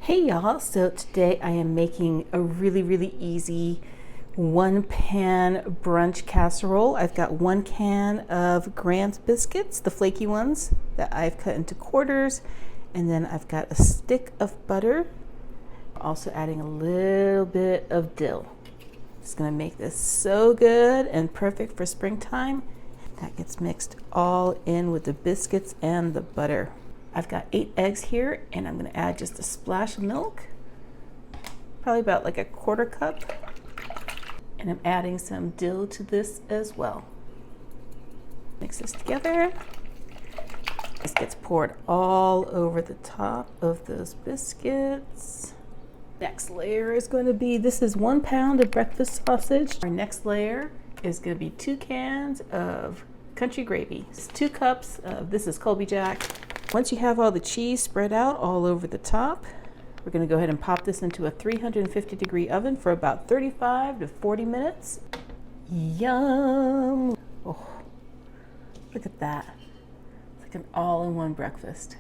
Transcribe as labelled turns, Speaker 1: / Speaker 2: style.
Speaker 1: Hey y'all, so today I am making a really easy one pan brunch casserole. I've got 1 can of Grand's biscuits, the flaky ones that I've cut into quarters, and then I've got a stick of butter. Also adding a little bit of dill. It's gonna make this so good and perfect for springtime. That gets mixed all in with the biscuits and the butter. I've got 8 eggs here, and I'm gonna add just a splash of milk, probably about like a 1/4 cup. And I'm adding some dill to this as well. Mix this together. This gets poured all over the top of those biscuits. Next layer is going to be, this is 1 pound of breakfast sausage. Our next layer is going to be 2 cans of country gravy. It's 2 cups of, this is Colby Jack. Once you have all the cheese spread out all over the top, we're going to go ahead and pop this into a 350-degree oven for about 35 to 40 minutes. Yum! Oh, look at that. It's like an all-in-one breakfast.